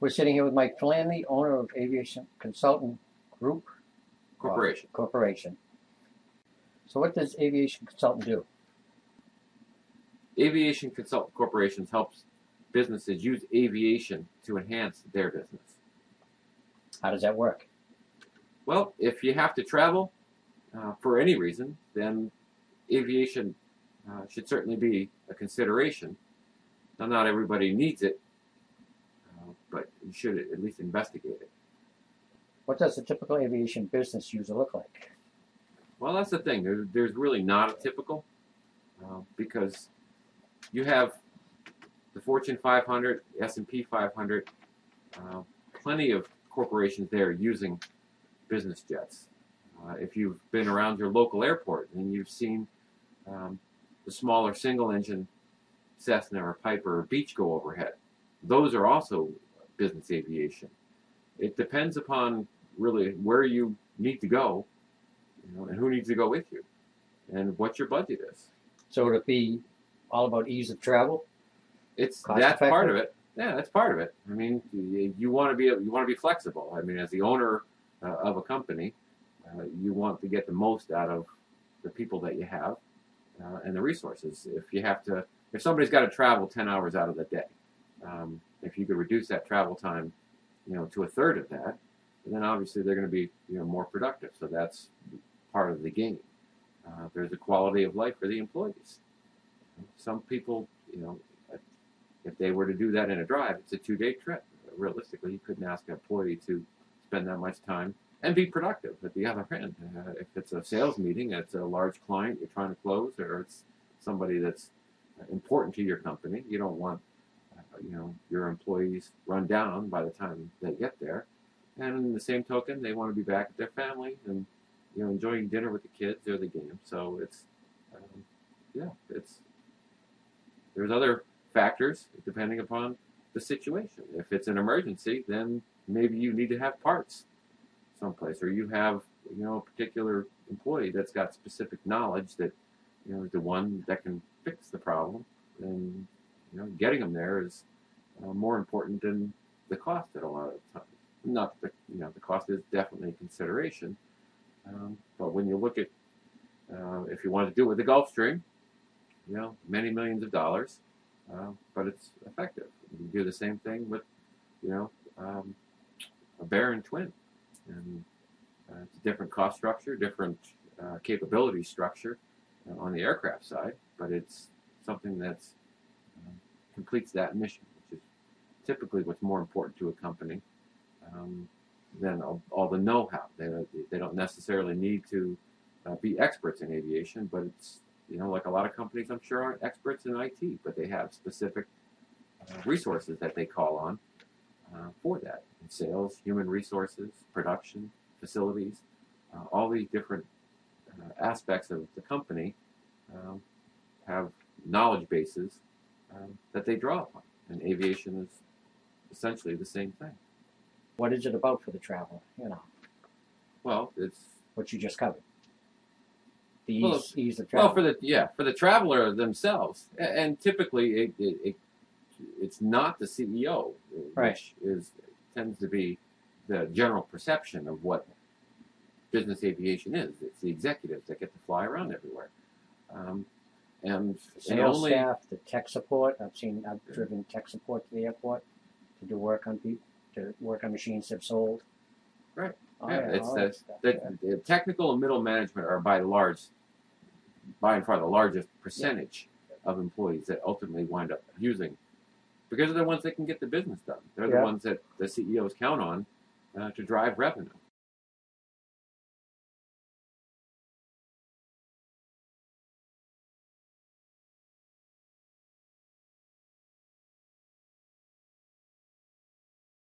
We're sitting here with Mike Flanley, owner of Aviation Consultant Group Corporation. So what does Aviation Consultant do? Aviation Consultant Corporation helps businesses use aviation to enhance their business. How does that work? Well, if you have to travel for any reason, then aviation should certainly be a consideration. Now, not everybody needs it, but you should at least investigate it. What does a typical aviation business user look like? Well, that's the thing. There's really not a typical, because you have the Fortune 500, S&P 500, plenty of corporations there using business jets. If you've been around your local airport and you've seen the smaller single-engine Cessna or Piper or Beech go overhead, those are also business aviation. It depends upon really where you need to go, and who needs to go with you, and what your budget is. So would it be all about ease of travel? That's part of it. Yeah, that's part of it. I mean, you want to be flexible. I mean, as the owner of a company, you want to get the most out of the people that you have and the resources. If somebody's got to travel 10 hours out of the day, if you could reduce that travel time, to a third of that, then obviously they're going to be more productive. So that's part of the game. There's a quality of life for the employees. Some people, if they were to do that in a drive, it's a 2-day trip. Realistically, you couldn't ask an employee to spend that much time and be productive. At the other hand, if it's a sales meeting, it's a large client you're trying to close, or it's somebody that's important to your company, you don't want your employees run down by the time they get there. And in the same token, they want to be back with their family and enjoying dinner with the kids or the game. So there's other factors depending upon the situation. If it's an emergency, then maybe you need to have parts someplace, or you have a particular employee that's got specific knowledge that the one that can fix the problem. And getting them there is more important than the cost at a lot of times. Not that the cost is definitely a consideration, but when you look at if you want to do it with the Gulfstream, many millions of dollars, but it's effective. You do the same thing with a Baron twin, and it's a different cost structure, different capability structure on the aircraft side, but it's something that's completes that mission, which is typically what's more important to a company than all the know-how. They don't necessarily need to be experts in aviation, but it's like a lot of companies I'm sure aren't experts in IT, but they have specific resources that they call on for that. In sales, human resources, production, facilities, all these different aspects of the company have knowledge bases that they draw upon. And aviation is essentially the same thing. What is it about for the traveler? Well, it's what you just covered. The ease of travel. Well, for the traveler themselves, and typically it's not the CEO, which tends to be the general perception of what business aviation is. It's the executives that get to fly around everywhere. Sales staff, the tech support. I've driven tech support to the airport to do work on machines they've sold. Right. The technical and middle management are by and far the largest percentage of employees that ultimately wind up using, because they're the ones that can get the business done. They're the ones that the CEOs count on to drive revenue.